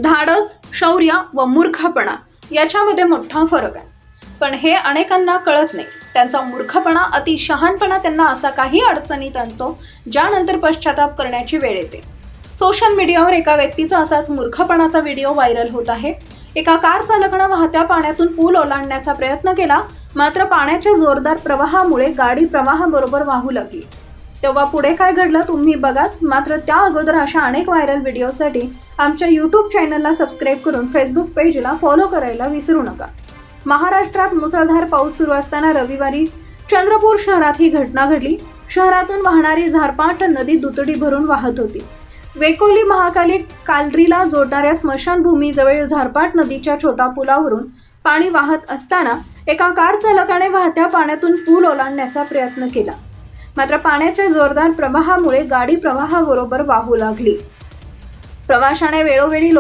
धाडस, शौर्य व मूर्खपणा याच्यामध्ये मोठा फरक आहे. पण हे अनेकांना कळत नाही. त्यांचा मूर्खपणा, अति शहाणपणा त्यांना असा काही अडचणीत आणतो ज्यानंतर पश्चाताप करण्याची वेळ येते. सोशल मीडियावर एका व्यक्तीचा असाच मूर्खपणाचा व्हिडिओ व्हायरल होत आहे. एका कार चालकानं वाहत्या पाण्यातून पूल ओलांडण्याचा प्रयत्न केला, मात्र पाण्याच्या जोरदार प्रवाहामुळे गाडी प्रवाहाबरोबर वाहू लागली. तेव्हा पुढे काय घडलं तुम्ही बघाच. मात्र त्या अगोदर अशा अनेक व्हायरल व्हिडिओसाठी आमच्या यूट्यूब चॅनलला सबस्क्राईब करून फेसबुक पेजला फॉलो करायला विसरू नका. महाराष्ट्रात मुसळधार पाऊस सुरू असताना रविवारी चंद्रपूर शहरात ही घटना घडली. शहरातून वाहणारी झारपाट नदी दुतडी भरून वाहत होती. वेकोली महाकाली कालरीला जोडणाऱ्या स्मशानभूमीजवळ झारपाट नदीच्या छोट्या पुलावरून पाणी वाहत असताना एका कार चालकाने वाहत्या पाण्यातून पूल ओलांडण्याचा प्रयत्न केला, मात्र पाण्याच्या जोरदार प्रवाहामुळे गाडी प्रवाहाबरोबर वाहू लागली. प्रवाशाने वेळोवेळी